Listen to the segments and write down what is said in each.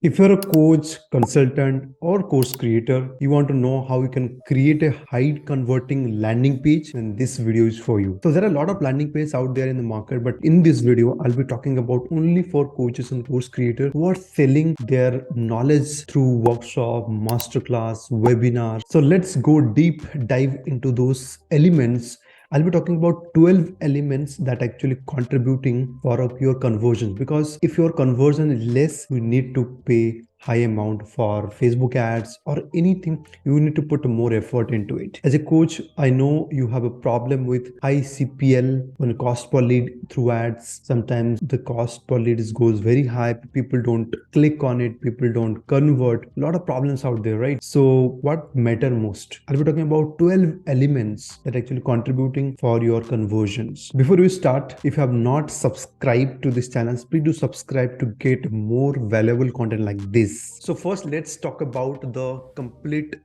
If you're a coach, consultant, or course creator, you want to know how you can create a high converting landing page, then this video is for you. So there are a lot of landing pages out there in the market, but in this video, I'll be talking about only for coaches and course creators who are selling their knowledge through workshop, masterclass, webinar. So let's go deep dive into those elements. I'll be talking about 12 elements that actually contributing for up your conversions, because if your conversion is less, you need to pay high amount for Facebook ads or anything. You need to put more effort into it. As a coach, I know you have a problem with high CPL when cost per lead through ads. Sometimes the cost per lead goes very high. People don't click on it. People don't convert. A lot of problems out there, right? So what matter most? I'll be talking about 12 elements that actually contributing for your conversions. Before we start, if you have not subscribed to this channel, please do subscribe to get more valuable content like this. So first, let's talk about the complete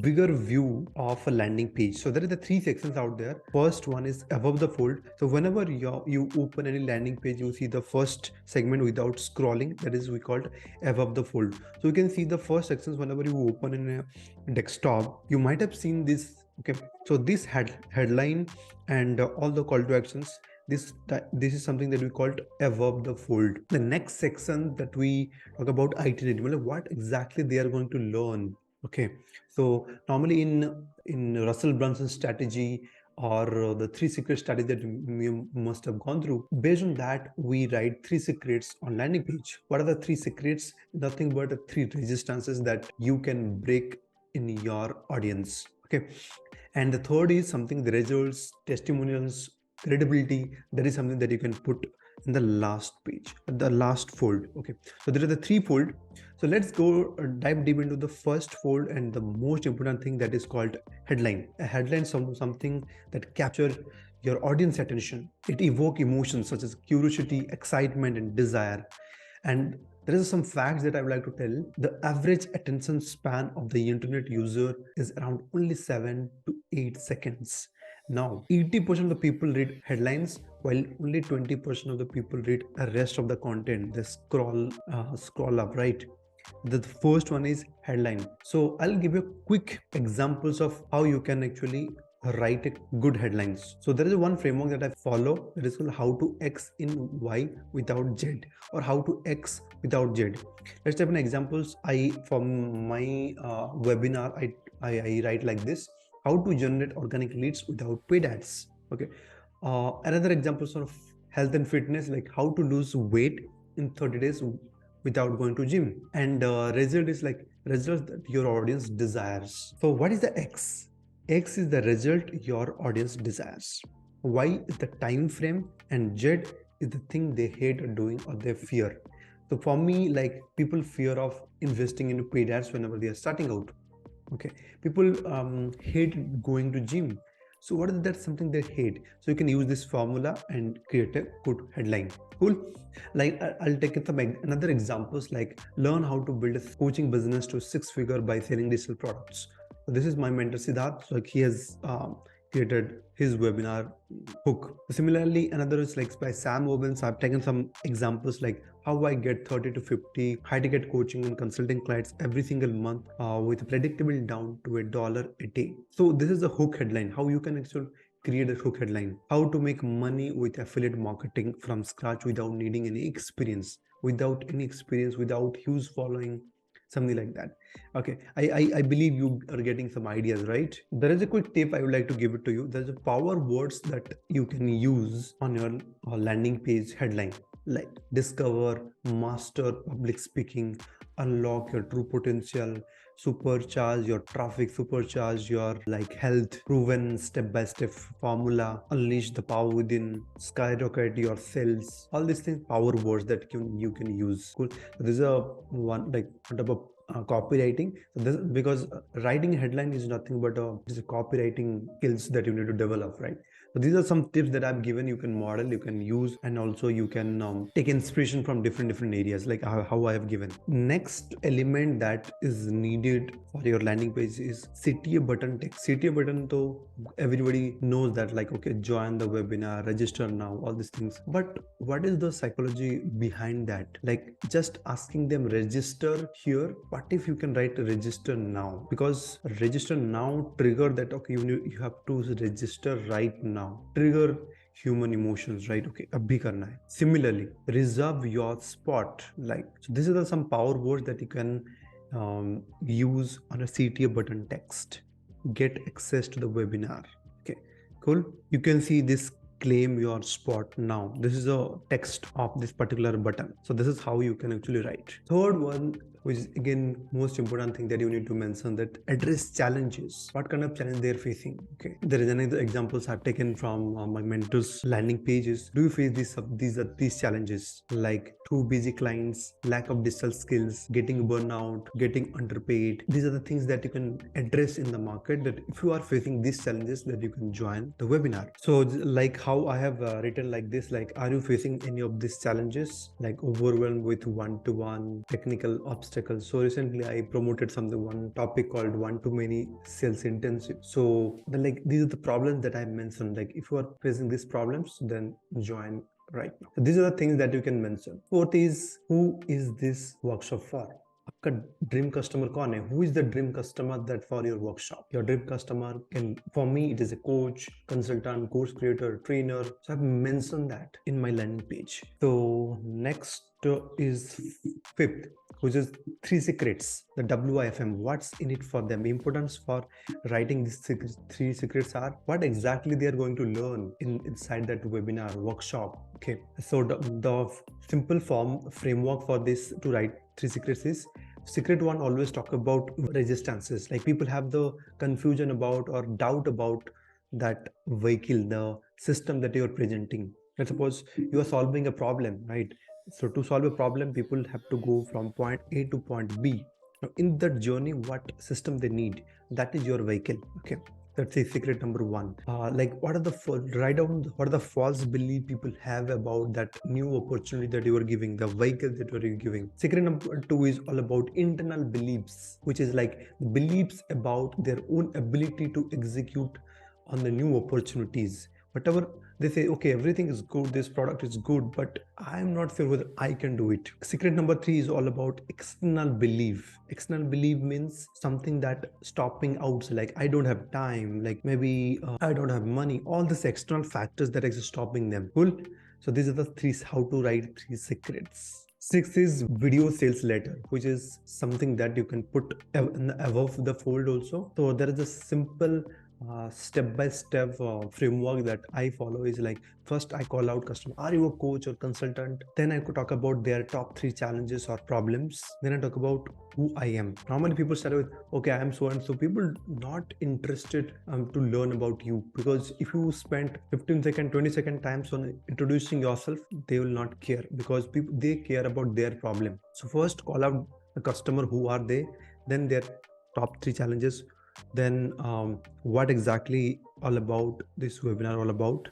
bigger view of a landing page. So there are the three sections out there. First one is above the fold. So whenever you open any landing page, you see the first segment without scrolling. That is we called above the fold. So you can see the first sections whenever you open in a desktop. You might have seen this. Okay, so this headline and all the call to actions, this is something that we called above the fold. The next section that we talk about itinerary, what exactly they are going to learn. Okay, so normally in Russell Brunson's strategy or the three secret strategy that you must have gone through, based on that we write three secrets on landing page. What are the three secrets? Nothing but the three resistances that you can break in your audience. Okay, and the third is something, the results, testimonials, credibility. That is something that you can put in the last page, the last fold. Okay, so there are the three fold. So let's go dive deep into the first fold and the most important thing, that is called headline. A headline is something that capture your audience attention. It evoke emotions such as curiosity, excitement, and desire. And there is some facts that I would like to tell. The average attention span of the internet user is around only 7 to 8 seconds. Now, 80% of the people read headlines, while only 20% of the people read the rest of the content. They scroll up, right? The first one is headline. So I'll give you quick examples of how you can actually write a good headlines. So there is one framework that I follow, that is called how to X in Y without Z, or how to X without Z. Let's take an examples. From my webinar, I write like this: how to generate organic leads without paid ads. Okay. Another example of health and fitness, like how to lose weight in 30 days without going to gym. And result is like results that your audience desires. So what is the X? X is the result your audience desires. Y is the time frame, and Z is the thing they hate doing or they fear. So for me, like, people fear of investing into paid ads whenever they are starting out. Okay, people hate going to gym. So what is that something they hate? So you can use this formula and create a good headline. Cool. Like I'll take another examples, like learn how to build a coaching business to 6-figure by selling digital products. So this is my mentor Siddharth. So he has created his webinar hook. Similarly, another is like by Sam Owens. I've taken some examples like how I get 30 to 50 high ticket coaching and consulting clients every single month with predictable down to $1 a day. So this is the hook headline, how you can actually create a hook headline. How to make money with affiliate marketing from scratch without needing any experience, without huge following, something like that. Okay, I believe you are getting some ideas, right? There is a quick tip I would like to give it to you. There's a power words that you can use on your landing page headline, like discover, master public speaking, unlock your true potential, supercharge your traffic, supercharge your like health, proven step-by-step formula, unleash the power within, skyrocket your sales. All these things, power words that you can use. Cool. So this is a one, like on top of copywriting. So this, because writing a headline is nothing but it's a copywriting skills that you need to develop, right? So these are some tips that I've given. You can model, you can use, and also you can take inspiration from different areas, like how I have given. Next element that is needed for your landing page is CTA button text. CTA button, though everybody knows that, like, okay, join the webinar, register now, all these things. But what is the psychology behind that? Like, just asking them register here. What if you can write register now? Because register now trigger that, okay, you have to register right now, trigger human emotions, right? Okay, abhi karna hai. Similarly, reserve your spot. Like, so these are some power words that you can use on a CTA button text. Get access to the webinar. Okay, cool. You can see this, claim your spot now. This is a text of this particular button. So this is how you can actually write. Third one, which is again most important thing that you need to mention, that address challenges. What kind of challenge they're facing? Okay, there is another examples I've taken from my mentors landing pages. Do you face these challenges, like too busy clients, lack of digital skills, getting burnout, getting underpaid? These are the things that you can address in the market, that if you are facing these challenges, that you can join the webinar. So like how I have written like this, like, are you facing any of these challenges, like overwhelmed with one-to-one technical obstacles? So recently I promoted one topic called one to many sales intensive. So these are the problems that I mentioned. Like, if you are facing these problems, then join right now. So these are the things that you can mention. Fourth is, who is this workshop for? आपका dream customer कौन है? Who is the dream customer that for your workshop? Your dream customer can, for me, it is a coach, consultant, course creator, trainer. So I've mentioned that in my landing page. So next is fifth, which is 3 secrets, the WIFM. What's in it for them? Importance for writing these 3 secrets are what exactly they are going to learn inside that webinar workshop. Okay, so the simple framework for this to write 3 secrets is: secret one, always talk about resistances. Like, people have the confusion about or doubt about that vehicle, the system that you are presenting. Let's suppose you are solving a problem, right? So to solve a problem, people have to go from point A to point B. Now, in that journey, what system they need, that is your vehicle. Okay, that's the secret number one. Like, what are the write down what are the false belief people have about that new opportunity that you are giving, the vehicle that you are giving. Secret number two is all about internal beliefs, which is like beliefs about their own ability to execute on the new opportunities. Whatever they say, okay, everything is good, this product is good, but I'm not sure whether I can do it. Secret number three is all about external belief. External belief means something that stopping out, like, I don't have time, like maybe I don't have money, all these external factors that are stopping them. Cool. So these are the three, how to write 3 secrets. Six is video sales letter, which is something that you can put above the fold also. So there is a simple step-by-step framework that I follow. Is like, first I call out customer, are you a coach or consultant? Then I could talk about their top 3 challenges or problems. Then I talk about who I am. Normally people start with, okay, I am so and so. People not interested to learn about you, because if you spend 15-second 20-second times on introducing yourself, they will not care, because people, they care about their problem. So first call out the customer, who are they, then their top 3 challenges, then what exactly all about this webinar all about,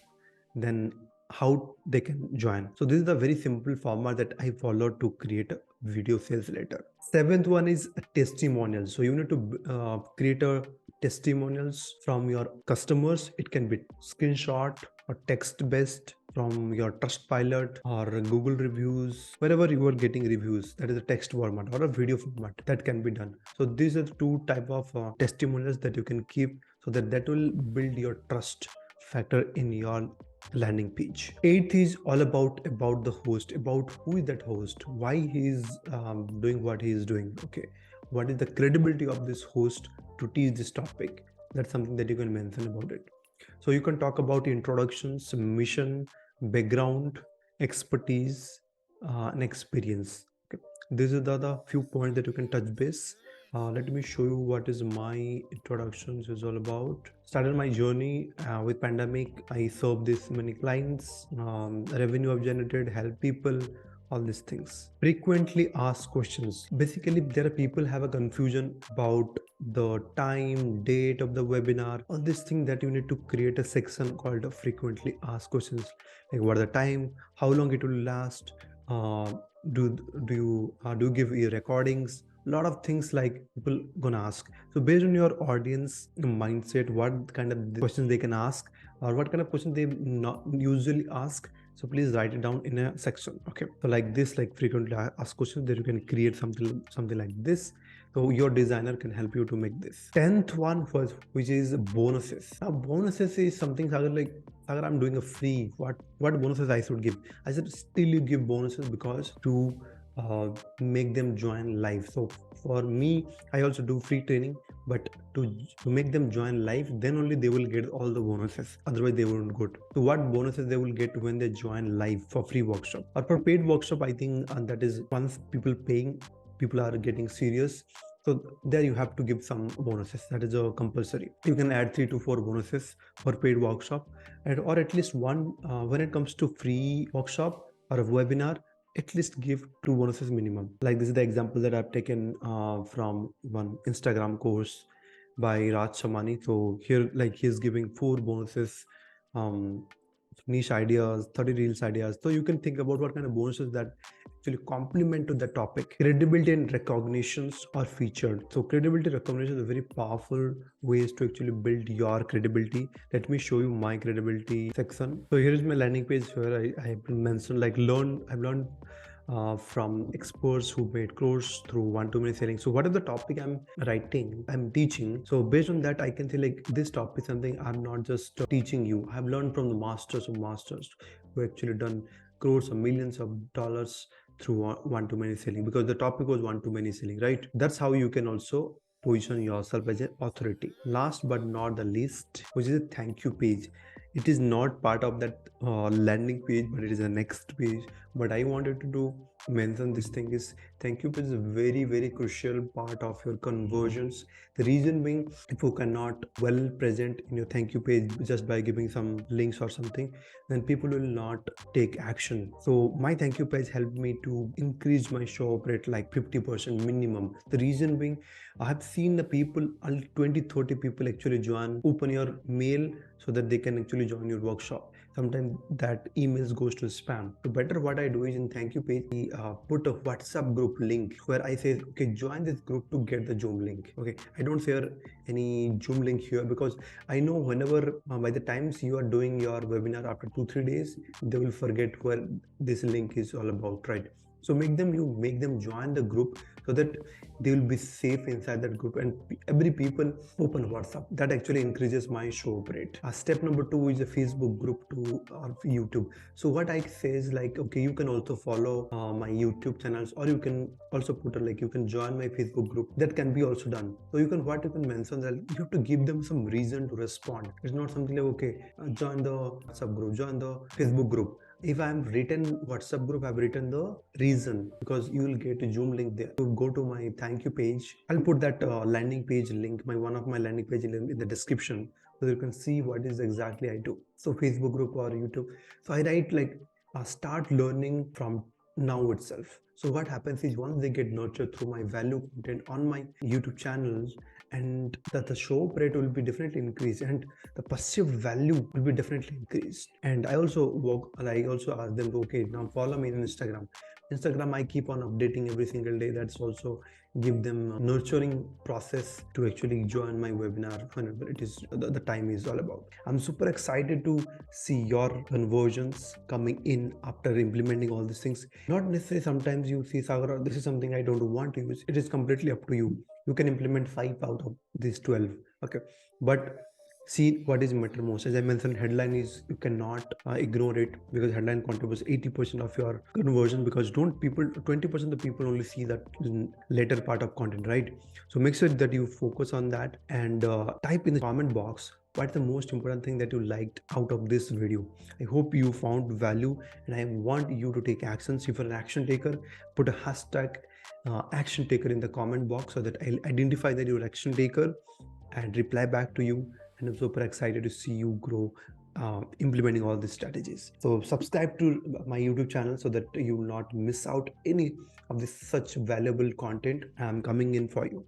then how they can join. So this is the very simple format that I follow to create a video sales letter. Seventh one is a testimonial. So you need to create a testimonials from your customers. It can be screenshot or text based from your Trustpilot or Google reviews, wherever you are getting reviews. That is a text format or a video format that can be done. So these are the 2 type of testimonials that you can keep, so that will build your trust factor in your landing page. Eighth is all about the host, about who is that host, why he is doing what he is doing. Okay, what is the credibility of this host to teach this topic? That's something that you can mention about it. So you can talk about introductions, mission, background, expertise, and experience. Okay, these are the few points that you can touch base. Let me show you what is my introductions is all about. Started my journey with pandemic. I served this many clients. Revenue I've generated, help people all these things. Frequently asked questions. Basically, there are people have a confusion about the time, date of the webinar, all this thing that you need to create a section called a frequently asked questions. Like what are the time, how long it will last, uh, do you give your recordings, a lot of things like people gonna ask. So based on your audience mindset, what kind of questions they can ask or what kind of questions they not usually ask, so please write it down in a section. Okay, so like this, like frequently asked questions, that you can create something like this. So your designer can help you to make this. 10th one was, which is bonuses. Now bonuses is something like Sagar, I'm doing a free, what bonuses I should give? I said still you give bonuses because to uh, make them join live. So for me, I also do free training, but to make them join live, then only they will get all the bonuses, otherwise they won't go. So what bonuses they will get when they join live for free workshop or for paid workshop, I think that is once people paying, people are getting serious, so there you have to give some bonuses. That is a compulsory. You can add 3 to 4 bonuses for paid workshop, and or at least one when it comes to free workshop or a webinar, at least give 2 bonuses minimum. Like this is the example that I've taken from one Instagram course by Raj Shamani. So here, like he's giving 4 bonuses, um, niche ideas, 30 reels ideas. So you can think about what kind of bonuses that actually complement to the topic. Credibility and recognitions are featured. So credibility recognition is a very powerful ways to actually build your credibility. Let me show you my credibility section. So here is my landing page where I mentioned like I've learned from experts who made crores through one-to-many selling. So what is the topic I'm writing, I'm teaching? So based on that, I can say like this topic is something I'm not just teaching you. I've learned from the masters of masters who actually done crores or millions of dollars through one-to-many selling, because the topic was one-to-many selling, right? That's how you can also position yourself as an authority. Last but not the least, which is a thank you page. It is not part of that landing page, but it is the next page. But I wanted to do mention this thing is thank you page is a very crucial part of your conversions. The reason being, if you cannot well present in your thank you page just by giving some links or something, then people will not take action. So my thank you page helped me to increase my show up rate like 50% minimum. The reason being, I have seen the people 20-30 people actually join, open your mail so that they can actually join your workshop. Sometimes that emails goes to spam. So better what I do is in thank you page, put a WhatsApp group link where I say, okay, join this group to get the Zoom link. Okay, I don't share any Zoom link here because I know whenever by the times you are doing your webinar after 2-3 days, they will forget where this link is all about, right? So make them join the group so that they will be safe inside that group, and every people open WhatsApp. That actually increases my show up rate. Step number 2 is a Facebook group to YouTube. So what I say is like, okay, you can also follow my YouTube channels, or you can also put like you can join my Facebook group. That can be also done. So you can mention that you have to give them some reason to respond. It's not something like, okay, join the WhatsApp group, join the Facebook group. If I'm written WhatsApp group, I've written the reason, because you will get a Zoom link there. To go to my thank you page, I'll put that landing page link, one of my landing page in the description, so you can see what is exactly I do. So Facebook group or YouTube. So I write like start learning from now itself. So what happens is once they get nurtured through my value content on my YouTube channels, and that the show rate will be definitely increased and the perceived value will be definitely increased. And I also ask them, okay, now follow me on Instagram. I keep on updating every single day. That's also give them a nurturing process to actually join my webinar whenever it is the time is all about. I'm super excited to see your conversions coming in after implementing all these things. Not necessarily sometimes you see, Sagar, this is something I don't want to use. It is completely up to you. You can implement 5 out of these 12. Okay, but see what is matter most. As I mentioned, headline is you cannot ignore it, because headline contributes 80% of your conversion, because don't people 20% of the people only see that later part of content, right? So make sure that you focus on that, and type in the comment box what's the most important thing that you liked out of this video. I hope you found value, and I want you to take actions. If you're an action taker, put a hashtag action taker in the comment box so that I'll identify that you're an action taker and reply back to you. And I'm super excited to see you grow implementing all these strategies. So subscribe to my YouTube channel so that you will not miss out any of this such valuable content I'm coming in for you.